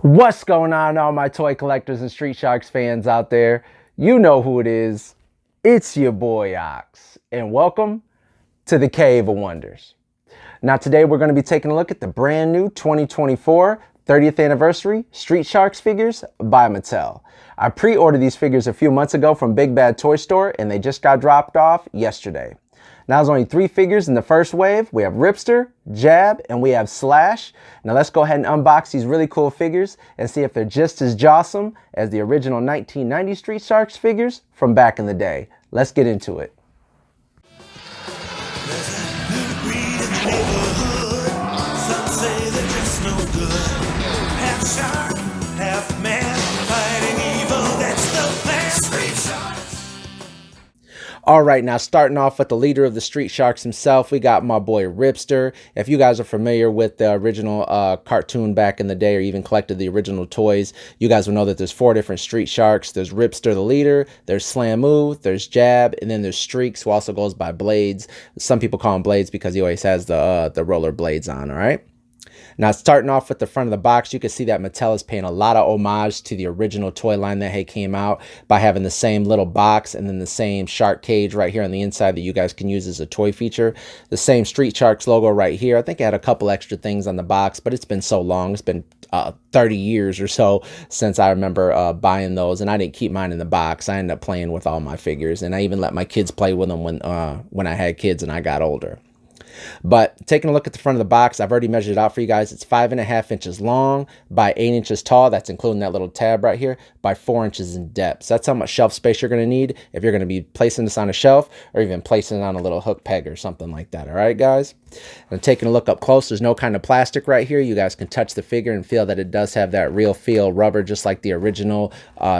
What's going on, all my toy collectors and Street Sharks fans out there? You know who it is. It's your boy Ox, and welcome to the Cave of Wonders. Now today we're going to be taking a look at the brand new 2024 30th anniversary Street Sharks figures by Mattel. I pre-ordered these figures a few months ago from Big Bad Toy Store, and they just got dropped off yesterday. Now there's only 3 figures in the first wave. We have Ripster, Jab, and we have Slash. Now let's go ahead and unbox these really cool figures and see if they're just as jawsome as the original 1990 Street Sharks figures from back in the day. Let's get into it. All right, now starting off with the leader of the Street Sharks himself, we got my boy Ripster. If you guys are familiar with the original cartoon back in the day, or even collected the original toys, you guys will know that there's 4 different Street Sharks. There's Ripster, the leader, there's Slamu, there's Jab, and then there's Streaks, who also goes by Blades. Some people call him Blades because he always has the roller blades on, all right? Now, starting off with the front of the box, you can see that Mattel is paying a lot of homage to the original toy line that came out by having the same little box and then the same shark cage right here on the inside that you guys can use as a toy feature. The same Street Sharks logo right here. I think it had a couple extra things on the box, but it's been so long. It's been 30 years or so since I remember buying those, and I didn't keep mine in the box. I ended up playing with all my figures, and I even let my kids play with them when I had kids and I got older. But taking a look at the front of the box, I've already measured it out for you guys. It's 5.5 inches long by 8 inches tall. That's including that little tab right here, by 4 inches in depth. So that's how much shelf space you're going to need if you're going to be placing this on a shelf or even placing it on a little hook peg or something like that. All right, guys? And taking a look up close, there's no kind of plastic right here. You guys can touch the figure and feel that it does have that real feel rubber, just like the original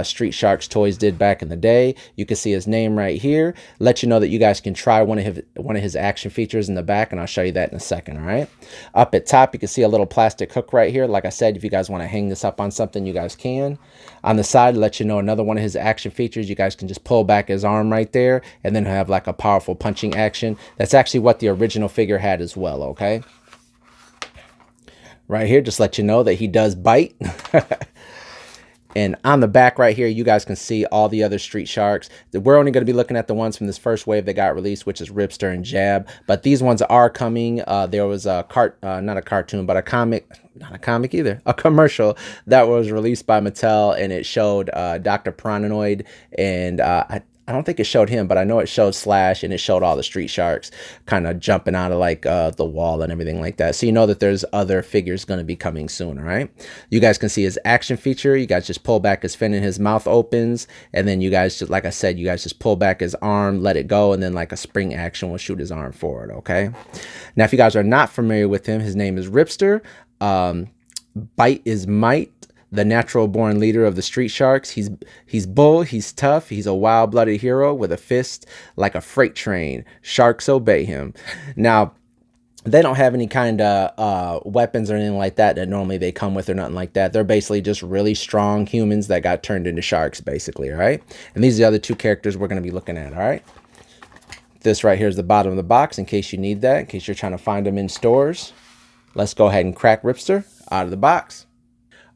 Street Sharks toys did back in the day. You can see his name right here. Let you know that you guys can try one of his action features in the back, and I'll show you that in a second. All right, up at top you can see a little plastic hook right here. Like I said, if you guys want to hang this up on something, you guys can. On the side, let you know another one of his action features. You guys can just pull back his arm right there and then have like a powerful punching action. That's actually what the original figure had as well. Okay, right here, just let you know that he does bite. And on the back right here, you guys can see all the other Street Sharks. We're only going to be looking at the ones from this first wave that got released, which is Ripster and Jab. But these ones are coming. There was a not a cartoon, but a comic. Not a comic either. A commercial that was released by Mattel, and it showed Dr. Pronanoid, and I don't think it showed him, but I know it showed Slash, and it showed all the Street Sharks kind of jumping out of like the wall and everything like that. So you know that there's other figures going to be coming soon, all right? You guys can see his action feature. You guys just pull back his fin and his mouth opens, and then you guys just, like I said, you guys just pull back his arm, let it go, and then like a spring action will shoot his arm forward, okay? Now, if you guys are not familiar with him, his name is Ripster. Bite is might. The natural born leader of the Street Sharks. He's bull, he's tough, he's a wild-blooded hero with a fist like a freight train. Sharks obey him. Now, they don't have any kind of weapons or anything like that normally they come with or nothing like that. They're basically just really strong humans that got turned into sharks, basically, all right? And these are the other 2 characters we're going to be looking at, all right? This right here is the bottom of the box in case you need that, in case you're trying to find them in stores. Let's go ahead and crack Ripster out of the box.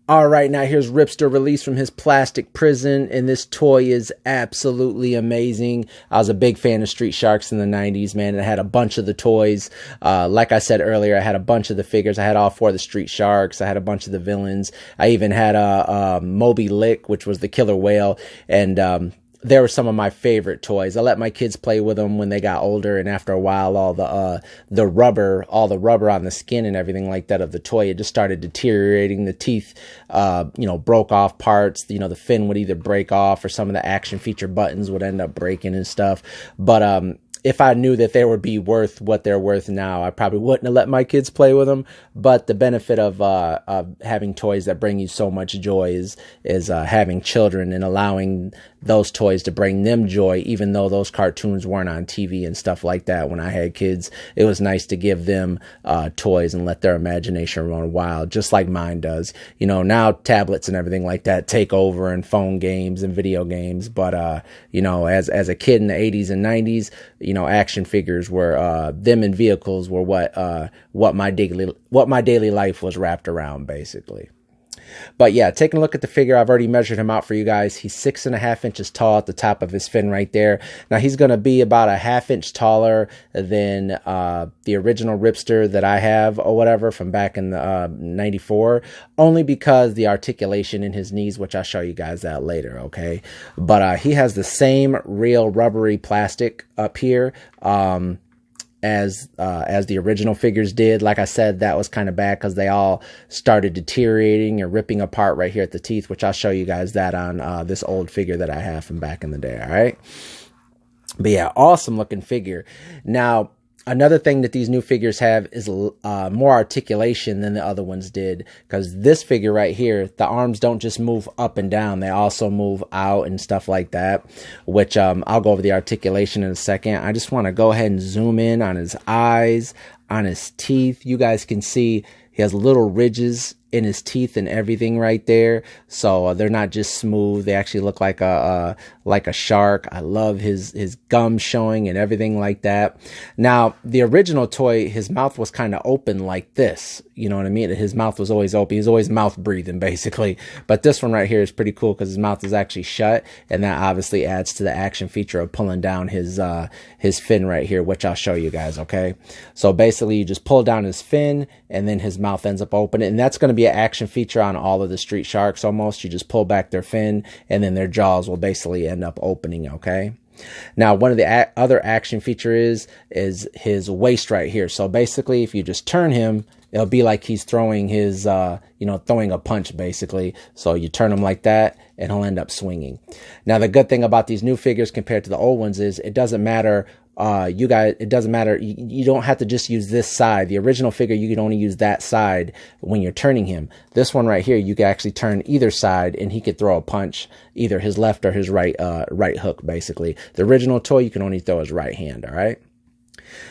All right, now here's Ripster released from his plastic prison, and this toy is absolutely amazing. I was a big fan of Street Sharks in the 90s, man. I had a bunch of the toys. Like I said earlier, I had a bunch of the figures. I had all 4 of the Street Sharks. I had a bunch of the villains. I even had a Moby Lick, which was the killer whale, and they were some of my favorite toys. I let my kids play with them when they got older, and after a while, all the rubber on the skin and everything like that of the toy, it just started deteriorating. The teeth, broke off parts. The fin would either break off, or some of the action feature buttons would end up breaking and stuff. But if I knew that they would be worth what they're worth now, I probably wouldn't have let my kids play with them. But the benefit of having toys that bring you so much joy is having children and allowing those toys to bring them joy, even though those cartoons weren't on TV and stuff like that. When I had kids, it was nice to give them toys and let their imagination run wild, just like mine does. You know, now tablets and everything like that take over, and phone games and video games. But, you know, as a kid in the 80s and 90s, you know, action figures were, them and vehicles were what my daily life was wrapped around, basically. But yeah, taking a look at the figure, I've already measured him out for you guys. He's 6.5 inches tall at the top of his fin right there. Now he's going to be about a ½ inch taller than the original Ripster that I have or whatever from back in the 94, only because the articulation in his knees, which I'll show you guys that later, okay? But he has the same real rubbery plastic up here as the original figures did. Like I said, that was kind of bad because they all started deteriorating or ripping apart right here at the teeth, which I'll show you guys that on this old figure that I have from back in the day, all right? But yeah, awesome looking figure. Now, another thing that these new figures have is more articulation than the other ones did, because this figure right here, the arms don't just move up and down, they also move out and stuff like that, which I'll go over the articulation in a second. I just want to go ahead and zoom in on his eyes, on his teeth. You guys can see he has little ridges in his teeth and everything right there, so they're not just smooth, they actually look like a shark. I love his gums showing and everything like that. Now the original toy, his mouth was kind of open like this, you know what I mean? His mouth was always open, he's always mouth breathing basically. But this one right here is pretty cool because his mouth is actually shut, and that obviously adds to the action feature of pulling down his fin right here, which I'll show you guys, okay? So basically you just pull down his fin and then his mouth ends up open, and that's going to be an action feature on all of the street sharks almost. You just pull back their fin and then their jaws will basically end up opening, okay? Now, one of the other action feature is his waist right here. So basically, if you just turn him, it'll be like he's throwing his, throwing a punch basically. So you turn him like that and he'll end up swinging. Now, the good thing about these new figures compared to the old ones is it doesn't matter. It doesn't matter. You don't have to just use this side. The original figure, you can only use that side when you're turning him. This one right here, you can actually turn either side and he could throw a punch, either his left or his right hook, basically. The original toy, you can only throw his right hand, all right?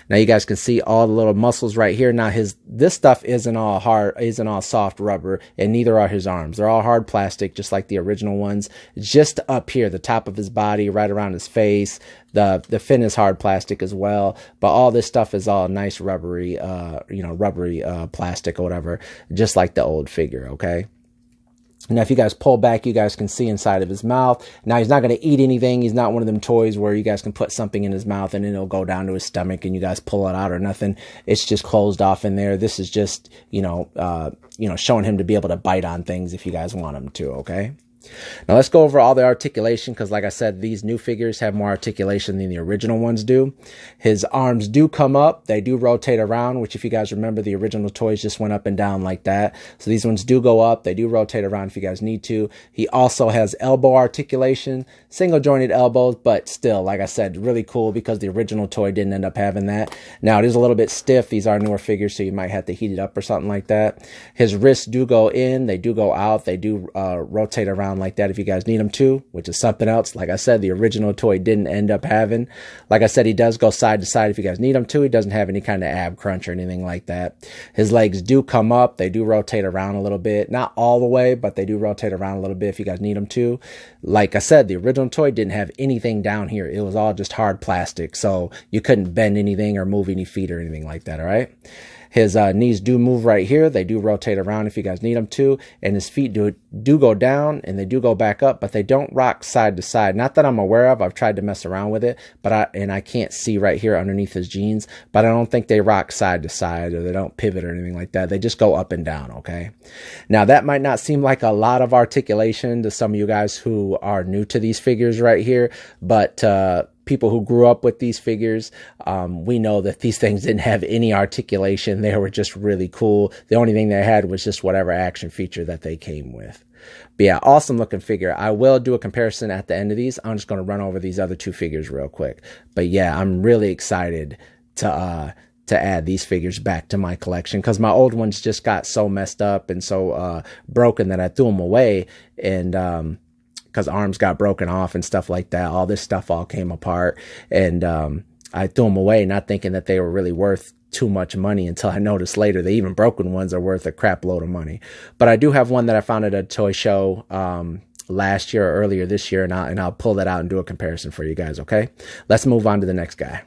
Now you guys can see all the little muscles right here. Now this stuff isn't all soft rubber, and neither are his arms. They're all hard plastic, just like the original ones. Just up here, the top of his body, right around his face. The fin is hard plastic as well, but all this stuff is all nice rubbery, rubbery plastic or whatever, just like the old figure, okay? Now, if you guys pull back, you guys can see inside of his mouth. Now, he's not going to eat anything. He's not one of them toys where you guys can put something in his mouth and then it'll go down to his stomach and you guys pull it out or nothing. It's just closed off in there. This is just, showing him to be able to bite on things if you guys want him to, okay? Now let's go over all the articulation, because like I said, these new figures have more articulation than the original ones do. His arms do come up, they do rotate around, which if you guys remember, the original toys just went up and down like that. So these ones do go up, they do rotate around if you guys need to. He also has elbow articulation, single jointed elbows, but still, like I said, really cool because the original toy didn't end up having that. Now it is a little bit stiff. These are newer figures, so you might have to heat it up or something like that. His wrists do go in, they do go out, they do rotate around like that if you guys need them to, which is something else. Like I said, the original toy didn't end up having. Like I said, he does go side to side if you guys need him to. He doesn't have any kind of ab crunch or anything like that. His legs do come up. They do rotate around a little bit. Not all the way, but they do rotate around a little bit if you guys need them to. Like I said, the original toy didn't have anything down here. It was all just hard plastic, so you couldn't bend anything or move any feet or anything like that, all right? His knees do move right here. They do rotate around if you guys need them to. And his feet do go down and they do go back up, but they don't rock side to side. Not that I'm aware of. I've tried to mess around with it, but I can't see right here underneath his jeans, but I don't think they rock side to side or they don't pivot or anything like that. They just go up and down, okay? Now that might not seem like a lot of articulation to some of you guys who are new to these figures right here, but people who grew up with these figures, we know that these things didn't have any articulation. They were just really cool. The only thing they had was just whatever action feature that they came with. But yeah, awesome looking figure. I will do a comparison at the end of these. I'm just going to run over these other two figures real quick. But yeah, I'm really excited to add these figures back to my collection, because my old ones just got so messed up and so broken that I threw them away, and because arms got broken off and stuff like that. All this stuff all came apart, and I threw them away, not thinking that they were really worth too much money, until I noticed later the even broken ones are worth a crap load of money. But I do have one that I found at a toy show last year or earlier this year, and I'll pull that out and do a comparison for you guys, okay? Let's move on to the next guy.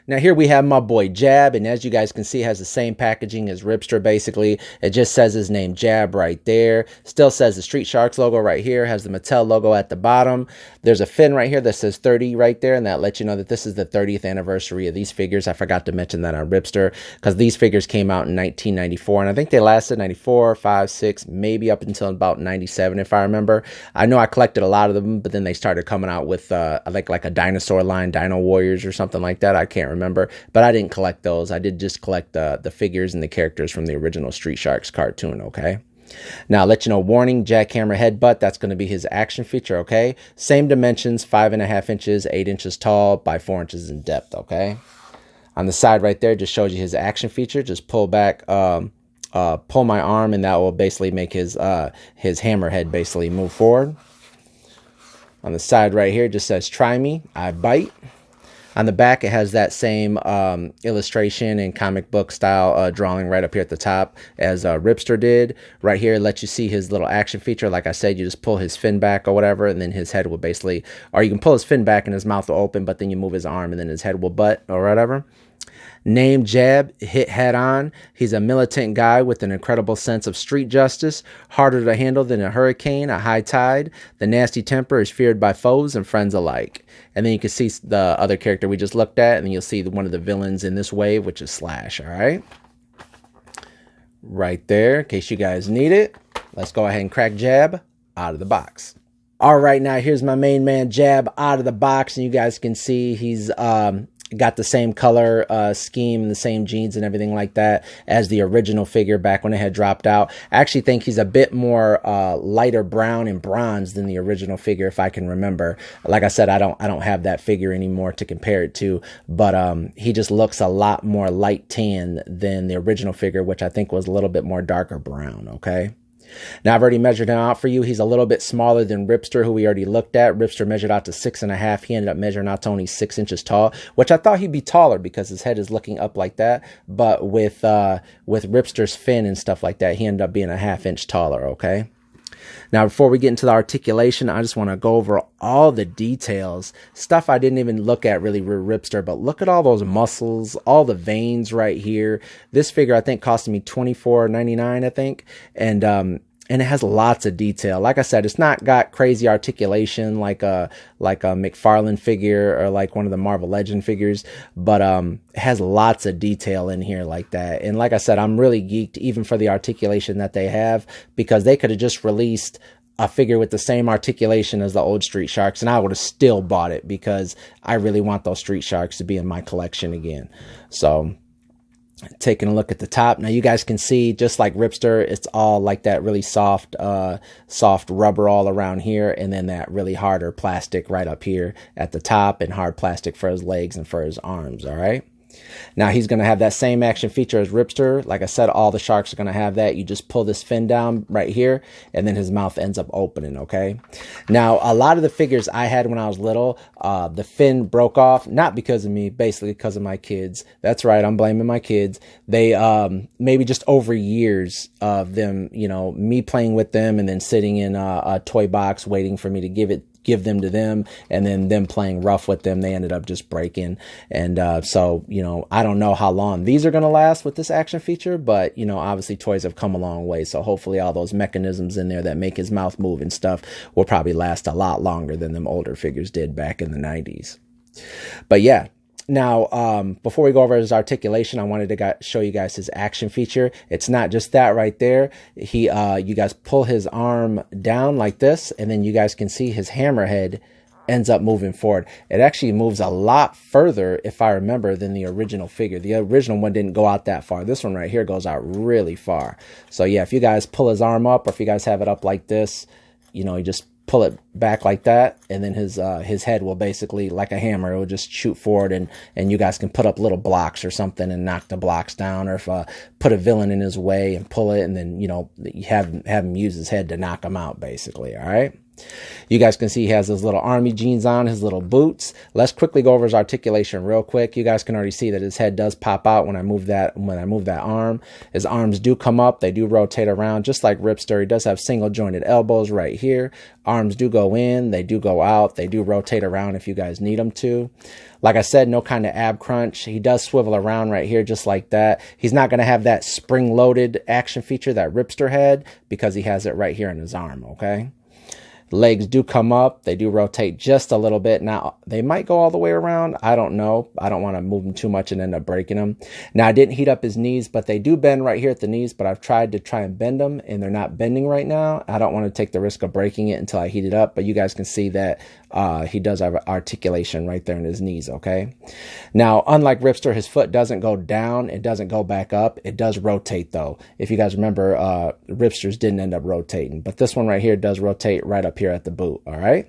Now here we have my boy Jab, and as you guys can see, has the same packaging as Ripster basically. It just says his name Jab right there. Still says the Street Sharks logo right here, has the Mattel logo at the bottom. There's a fin right here that says 30 right there, and that lets you know that this is the 30th anniversary of these figures. I forgot to mention that on Ripster, because these figures came out in 1994, and I think they lasted 94, 5, 6, maybe up until about 97 if I remember. I know I collected a lot of them, but then they started coming out with like a dinosaur line, Dino Warriors or something like that. I can't remember, but I didn't collect those. I did just collect the figures and the characters from the original Street Sharks cartoon, okay? Now, I'll let you know, warning, jackhammer headbutt, that's going to be his action feature, okay? Same dimensions, 5.5 inches, 8 inches tall by 4 inches in depth, okay? On the side right there, just shows you his action feature. Just pull back, pull my arm, and that will basically make his hammerhead basically move forward. On the side right here, it just says, try me, I bite. On the back, it has that same illustration and comic book style drawing right up here at the top as Ripster did. Right here, it lets you see his little action feature. Like I said, you just pull his fin back or whatever, and then his head will basically, or you can pull his fin back and his mouth will open, but then you move his arm and then his head will butt or whatever. Name Jab, hit head on. He's a militant guy with an incredible sense of street justice, harder to handle than a hurricane, a high tide. The nasty temper is feared by foes and friends alike. And then you can see the other character we just looked at, and then you'll see one of the villains in this wave, which is Slash, all right? Right there, in case you guys need it. Let's go ahead and crack Jab out of the box. All right, now here's my main man Jab out of the box, and you guys can see he's got the same color scheme and the same jeans and everything like that as the original figure back when it had dropped out. I actually think he's a bit more lighter brown and bronze than the original figure, if I can remember. Like I said, I don't have that figure anymore to compare it to, but he just looks a lot more light tan than the original figure, which I think was a little bit more darker brown, okay? Now, I've already measured him out for you. He's a little bit smaller than Ripster, who we already looked at. Ripster measured out to 6.5. He ended up measuring out to only 6 inches tall, which I thought he'd be taller because his head is looking up like that. But with Ripster's fin and stuff like that, he ended up being a 1/2 inch taller, okay? Now, before we get into the articulation, I just want to go over all the details. Stuff I didn't even look at really with Ripster, but look at all those muscles, all the veins right here. This figure, I think, costed me $24.99, I think. And it has lots of detail. Like I said, it's not got crazy articulation like a McFarlane figure or like one of the Marvel Legend figures, but it has lots of detail in here like that. And like I said, I'm really geeked even for the articulation that they have, because they could have just released a figure with the same articulation as the old Street Sharks, and I would have still bought it because I really want those Street Sharks to be in my collection again. So, taking a look at the top, now you guys can see, just like Ripster, it's all like that really soft rubber all around here, and then that really harder plastic right up here at the top, and hard plastic for his legs and for his arms, all right? Now, he's going to have that same action feature as Ripster. Like I said, all the sharks are going to have that. You just pull this fin down right here, and then his mouth ends up opening, okay? Now, a lot of the figures I had when I was little, the fin broke off, not because of me, basically because of my kids. That's right, I'm blaming my kids. They, maybe just over years of them, you know, me playing with them and then sitting in a toy box waiting for me to give them to them, and then them playing rough with them, they ended up just breaking. And so, you know, I don't know how long these are going to last with this action feature, but, you know, obviously toys have come a long way, so hopefully all those mechanisms in there that make his mouth move and stuff will probably last a lot longer than them older figures did back in the 90s. But yeah. Now, before we go over his articulation, I wanted to show you guys his action feature. It's not just that right there. You guys pull his arm down like this, and then you guys can see his hammerhead ends up moving forward. It actually moves a lot further, if I remember, than the original figure. The original one didn't go out that far. This one right here goes out really far. So yeah, if you guys pull his arm up, or if you guys have it up like this, you know, you just pull it back like that, and then his head will basically, like a hammer, it will just shoot forward, and you guys can put up little blocks or something and knock the blocks down, or if put a villain in his way and pull it, and then, you know, you have him use his head to knock him out, basically, all right? You guys can see he has his little army jeans on, his little boots. Let's quickly go over his articulation real quick. You guys can already see that his head does pop out when I move that arm. His arms do come up, they do rotate around just like Ripster. He does have single jointed elbows right here. Arms do go in, they do go out, they do rotate around if you guys need them to. Like I said, no kind of ab crunch. He does swivel around right here just like that. He's not going to have that spring-loaded action feature that Ripster had because he has it right here in his arm, okay? Legs do come up. They do rotate just a little bit. Now, they might go all the way around. I don't know. I don't want to move them too much and end up breaking them. Now, I didn't heat up his knees, but they do bend right here at the knees, but I've tried to try and bend them, and they're not bending right now. I don't want to take the risk of breaking it until I heat it up, but you guys can see that he does have articulation right there in his knees, okay? Now, unlike Ripster, his foot doesn't go down. It doesn't go back up. It does rotate, though. If you guys remember, Ripster's didn't end up rotating, but this one right here does rotate right up here at the boot, all right?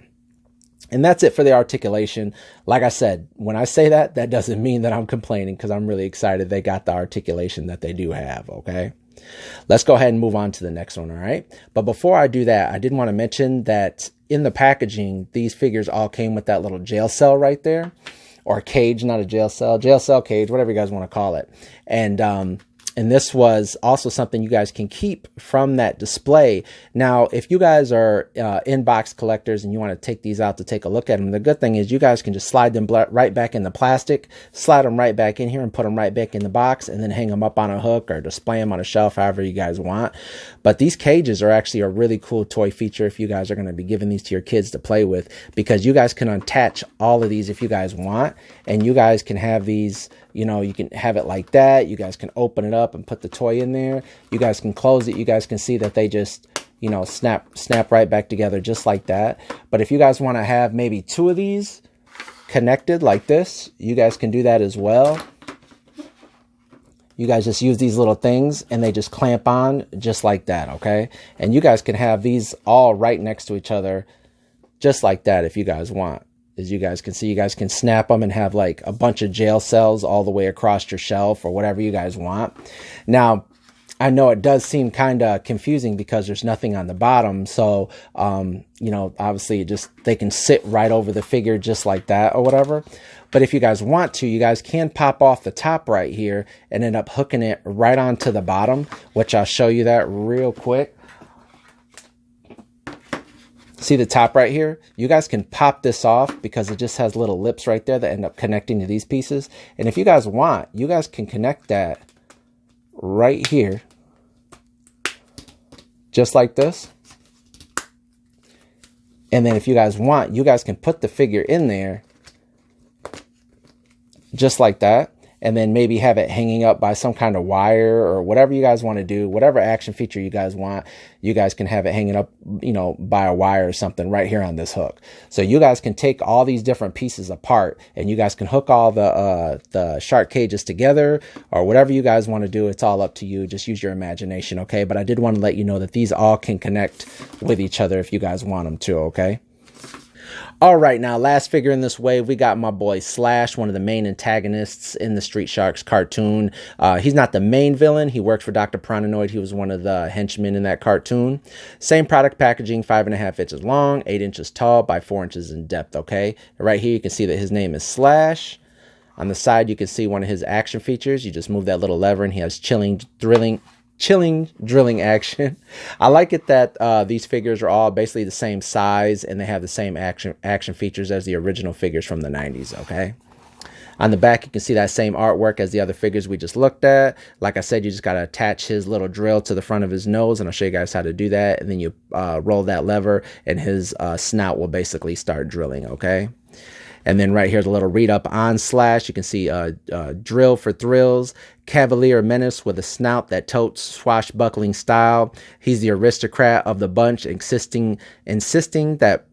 And that's it for the articulation. Like I said, when I say that, that doesn't mean that I'm complaining because I'm really excited they got the articulation that they do have, okay? Let's go ahead and move on to the next one, all right? But before I do that, I did want to mention that in the packaging, these figures all came with that little jail cell right there, or cage, not a jail cell cage, whatever you guys want to call it. And this was also something you guys can keep from that display. Now, if you guys are in-box collectors and you want to take these out to take a look at them, the good thing is you guys can just slide them right back in the plastic, slide them right back in here and put them right back in the box and then hang them up on a hook or display them on a shelf, however you guys want. But these cages are actually a really cool toy feature if you guys are going to be giving these to your kids to play with, because you guys can attach all of these if you guys want, and you guys can have these, you know, you can have it like that. You guys can open it up and put the toy in there. You guys can close it. You guys can see that they just, you know, snap right back together just like that. But if you guys want to have maybe two of these connected like this, you guys can do that as well. You guys just use these little things and they just clamp on just like that, okay? And you guys can have these all right next to each other just like that if you guys want. As you guys can see, you guys can snap them and have like a bunch of jail cells all the way across your shelf or whatever you guys want. Now, I know it does seem kind of confusing because there's nothing on the bottom. So, you know, obviously they can sit right over the figure just like that or whatever. But if you guys want to, you guys can pop off the top right here and end up hooking it right onto the bottom, which I'll show you that real quick. See the top right here? You guys can pop this off because it just has little lips right there that end up connecting to these pieces. And if you guys want, you guys can connect that right here, just like this. And then if you guys want, you guys can put the figure in there just like that, and then maybe have it hanging up by some kind of wire or whatever you guys want to do, whatever action feature you guys want, you guys can have it hanging up, you know, by a wire or something right here on this hook. So you guys can take all these different pieces apart and you guys can hook all the shark cages together or whatever you guys want to do. It's all up to you. Just use your imagination, okay? But I did want to let you know that these all can connect with each other if you guys want them to, okay? All right, now last figure in this wave, we got my boy Slash, one of the main antagonists in the Street Sharks cartoon. He's not the main villain. He works for Dr. Pronanoid. He was one of the henchmen in that cartoon. Same product packaging, 5.5 inches long, 8 inches tall by 4 inches in depth, okay? Right here, you can see that his name is Slash. On the side, you can see one of his action features. You just move that little lever and he has chilling drilling action. I like it that these figures are all basically the same size and they have the same action features as the original figures from the 90s, okay? On the back, you can see that same artwork as the other figures we just looked at. Like I said, you just got to attach his little drill to the front of his nose, and I'll show you guys how to do that. And then you roll that lever and his snout will basically start drilling, okay? And then right here, the little read up on Slash. You can see drill for thrills, cavalier menace with a snout that totes swashbuckling style. He's the aristocrat of the bunch, insisting that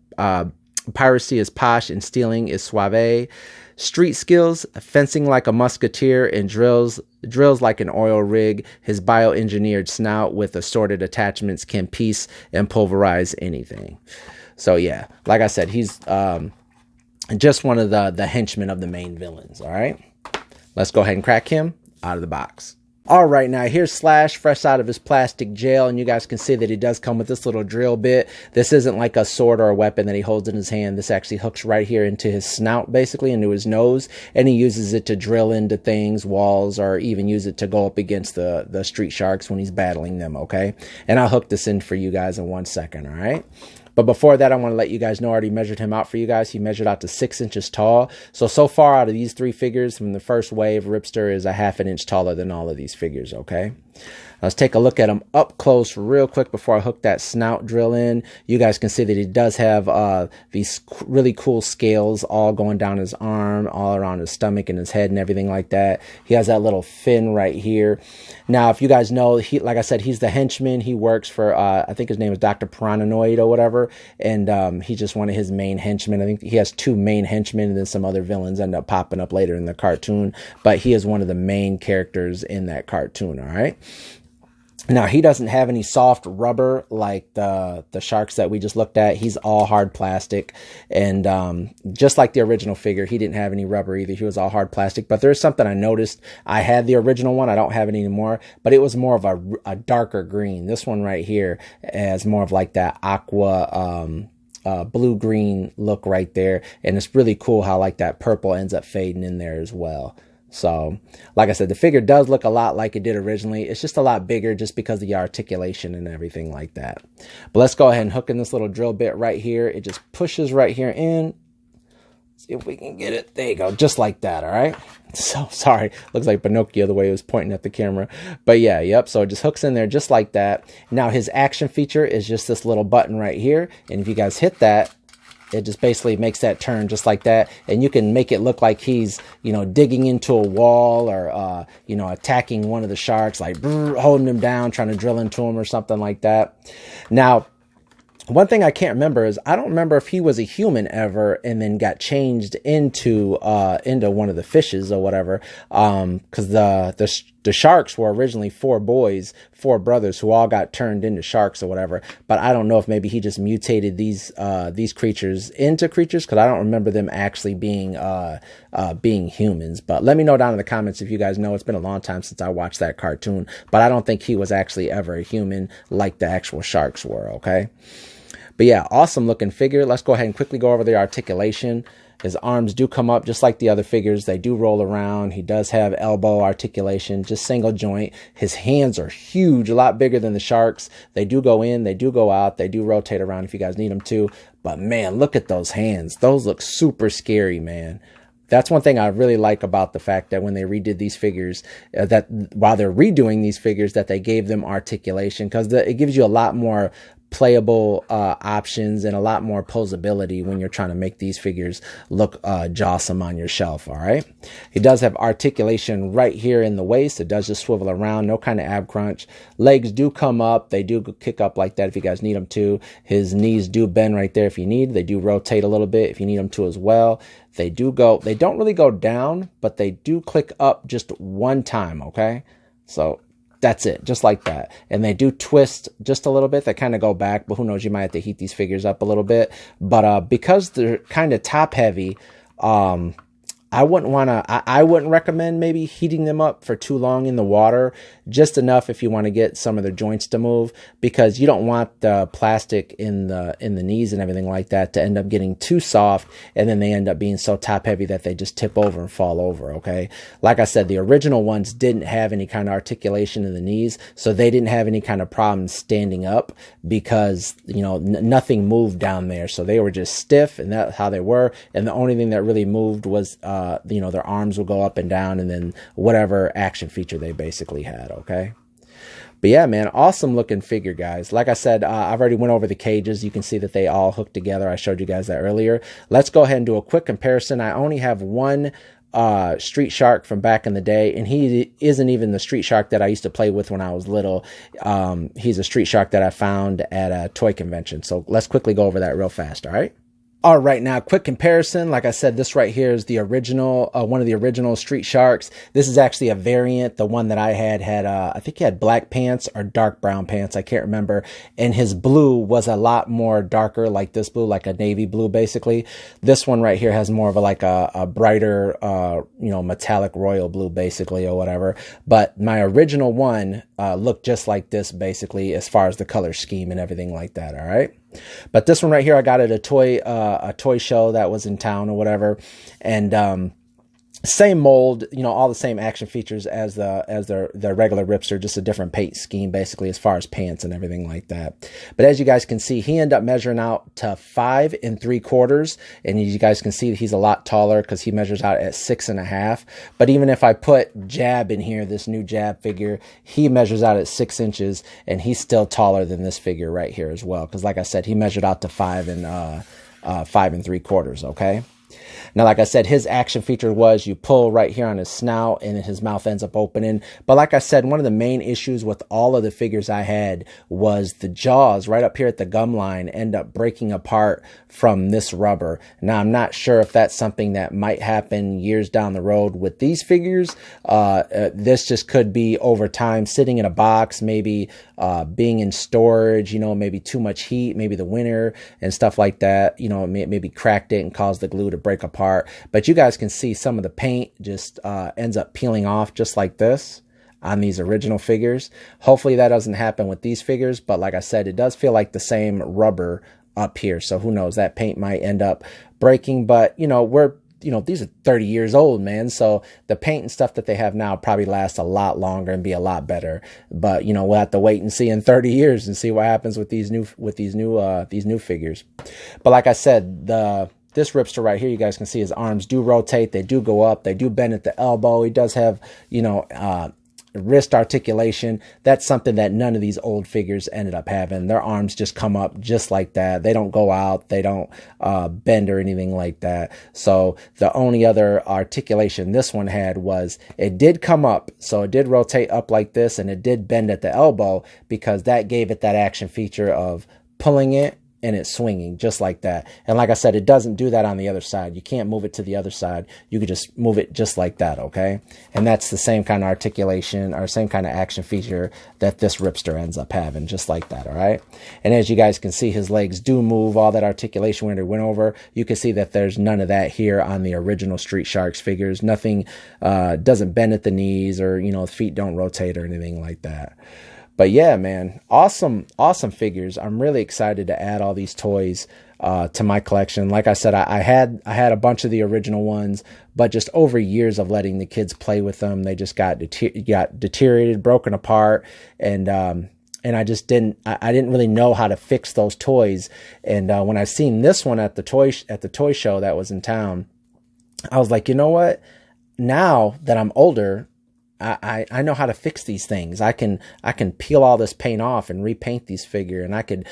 piracy is posh and stealing is suave. Street skills, fencing like a musketeer and drills like an oil rig. His bioengineered snout with assorted attachments can piece and pulverize anything. So yeah, like I said, he's just one of the henchmen of the main villains, all right? Let's go ahead and crack him out of the box. All right, now here's Slash fresh out of his plastic jail, and you guys can see that he does come with this little drill bit. This isn't like a sword or a weapon that he holds in his hand. This actually hooks right here into his snout, basically into his nose, and he uses it to drill into things, walls, or even use it to go up against the street sharks when he's battling them, okay? And I'll hook this in for you guys in 1 second, all right? But before that, I want to let you guys know I already measured him out for you guys. He measured out to 6 inches tall. So far out of these 3 figures from the first wave, Ripster is a ½ an inch taller than all of these figures, okay? Let's take a look at him up close real quick before I hook that snout drill in. You guys can see that he does have these really cool scales all going down his arm, all around his stomach and his head and everything like that. He has that little fin right here. Now, if you guys know, like I said, he's the henchman. He works for, I think his name is Dr. Pirananoid or whatever, and he's just one of his main henchmen. I think he has 2 main henchmen, and then some other villains end up popping up later in the cartoon, but he is one of the main characters in that cartoon, all right? Now, he doesn't have any soft rubber like the sharks that we just looked at. He's all hard plastic. And just like the original figure, he didn't have any rubber either. He was all hard plastic. But there's something I noticed. I had the original one. I don't have it anymore. But it was more of a darker green. This one right here has more of like that aqua blue-green look right there. And it's really cool how like that purple ends up fading in there as well. So, like I said, the figure does look a lot like it did originally. It's just a lot bigger just because of the articulation and everything like that. But let's go ahead and hook in this little drill bit right here. It just pushes right here in. See if we can get it. There you go. Just like that, all right? So, sorry. Looks like Pinocchio the way he was pointing at the camera. But yeah, yep. So it just hooks in there just like that. Now, his action feature is just this little button right here. And if you guys hit that, it just basically makes that turn just like that. And you can make it look like he's, you know, digging into a wall or, you know, attacking one of the sharks, like holding him down, trying to drill into him or something like that. Now, one thing I can't remember is I don't remember if he was a human ever and then got changed into one of the fishes or whatever. Because the sharks were originally 4 brothers who all got turned into sharks or whatever. But I don't know if maybe he just mutated these creatures into creatures, because I don't remember them actually being humans. But let me know down in the comments if you guys know. It's been a long time since I watched that cartoon, but I don't think he was actually ever a human like the actual sharks were. Okay. But yeah, awesome looking figure. Let's go ahead and quickly go over the articulation. His arms do come up just like the other figures. They do roll around. He does have elbow articulation, just single joint. His hands are huge, a lot bigger than the sharks. They do go in, they do go out, they do rotate around if you guys need them to. But man, look at those hands. Those look super scary, man. That's one thing I really like about the fact that when they redid these figures, that while they're redoing these figures, that they gave them articulation, because it gives you a lot more playable options and a lot more posability when you're trying to make these figures look jawsome on your shelf. All right, he does have articulation right here in the waist. It does just swivel around, no kind of ab crunch. Legs do come up, they do kick up like that if you guys need them to. His knees do bend right there if you need. They do rotate a little bit if you need them to as well. They don't really go down, but they do click up just one time. Okay, so that's it, just like that. And they do twist just a little bit. They kind of go back, but who knows, you might have to heat these figures up a little bit. But because they're kind of top heavy, I wouldn't recommend maybe heating them up for too long in the water, just enough if you want to get some of their joints to move, because you don't want the plastic in the knees and everything like that to end up getting too soft, and then they end up being so top heavy that they just tip over and fall over. Okay, like I said, the original ones didn't have any kind of articulation in the knees, so they didn't have any kind of problem standing up, because you know nothing moved down there, so they were just stiff, and that's how they were. And the only thing that really moved was you know, their arms will go up and down, and then whatever action feature they basically had. Okay. But yeah, man, awesome looking figure, guys. Like I said, I've already went over the cages. You can see that they all hook together. I showed you guys that earlier. Let's go ahead and do a quick comparison. I only have one street shark from back in the day, and he isn't even the street shark that I used to play with when I was little. He's a street shark that I found at a toy convention. So let's quickly go over that real fast. All right. All right, now quick comparison. Like I said, this right here is the original, one of the original Street Sharks. This is actually a variant. The one that I had I think he had black pants or dark brown pants. I can't remember. And his blue was a lot more darker, like this blue, like a navy blue, basically. This one right here has more of a brighter, metallic royal blue, basically, or whatever. But my original one looked just like this, basically, as far as the color scheme and everything like that. All right. But this one right here, I got at a toy show that was in town or whatever. And, same mold, all the same action features as the regular Ripster, just a different paint scheme, basically, as far as pants and everything like that. But as you guys can see, he ended up measuring out to 5 3/4. And you guys can see that he's a lot taller because he measures out at 6 1/2. But even if I put Jab in here, this new Jab figure, he measures out at 6 inches, and he's still taller than this figure right here as well. Because like I said, he measured out to 5 3/4. Okay. Now, like I said, his action feature was you pull right here on his snout and his mouth ends up opening. But like I said, one of the main issues with all of the figures I had was the jaws right up here at the gum line end up breaking apart from this rubber. Now, I'm not sure if that's something that might happen years down the road with these figures. This just could be over time sitting in a box, maybe being in storage, maybe too much heat, maybe the winter and stuff like that, maybe cracked it and caused the glue to break apart. But you guys can see some of the paint just ends up peeling off just like this on these original figures. Hopefully that doesn't happen with these figures, but like I said, it does feel like the same rubber up here. So who knows, that paint might end up breaking, but these are 30 years old, man. So the paint and stuff that they have now probably last a lot longer and be a lot better. But we'll have to wait and see in 30 years and see what happens with these new figures. But like I said, this Ripster right here, you guys can see his arms do rotate. They do go up. They do bend at the elbow. He does have, wrist articulation. That's something that none of these old figures ended up having. Their arms just come up just like that. They don't go out. They don't bend or anything like that. So the only other articulation this one had was it did come up. So it did rotate up like this, and it did bend at the elbow because that gave it that action feature of pulling it and it's swinging just like that. And like I said, it doesn't do that on the other side. You can't move it to the other side. You could just move it just like that, okay? And that's the same kind of articulation or same kind of action feature that this Ripster ends up having, just like that, all right? And as you guys can see, his legs do move, all that articulation when it went over. You can see that there's none of that here on the original Street Sharks figures. Nothing doesn't bend at the knees, or, feet don't rotate or anything like that. But yeah, man, awesome figures. I'm really excited to add all these toys to my collection. Like I said, I had a bunch of the original ones, but just over years of letting the kids play with them, they just got deteriorated, broken apart, and I just didn't really know how to fix those toys. And when I seen this one at the toy show that was in town, I was like, you know what? Now that I'm older, I know how to fix these things. I can peel all this paint off and repaint these figure, and I could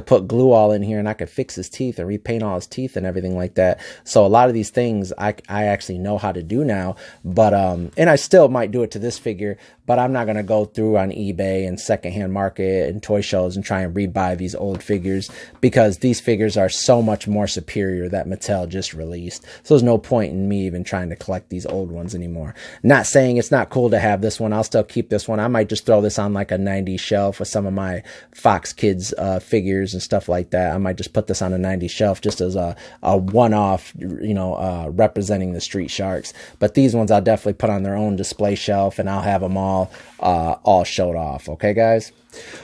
put glue all in here, and I could fix his teeth and repaint all his teeth and everything like that. So a lot of these things I actually know how to do now. But and I still might do it to this figure, but I'm not gonna go through on eBay and secondhand market and toy shows and try and rebuy these old figures, because these figures are so much more superior that Mattel just released. So there's no point in me even trying to collect these old ones anymore. Not saying it's not cool to have this one. I'll still keep this one. I might just throw this on like a 90s shelf with some of my Fox Kids figures and stuff like that. I might just put this on a 90s shelf just as a one-off, representing the Street Sharks. But these ones I'll definitely put on their own display shelf, and I'll have them all showed off. Okay, guys?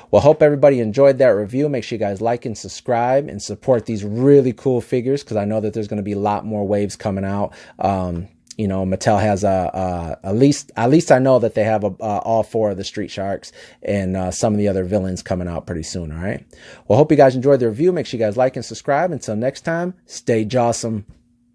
Well, hope everybody enjoyed that review. Make sure you guys like and subscribe and support these really cool figures, because I know that there's going to be a lot more waves coming out. Mattel has at least I know that they have all 4 of the Street Sharks and some of the other villains coming out pretty soon. All right. Well, hope you guys enjoyed the review. Make sure you guys like and subscribe. Until next time, stay jawsome.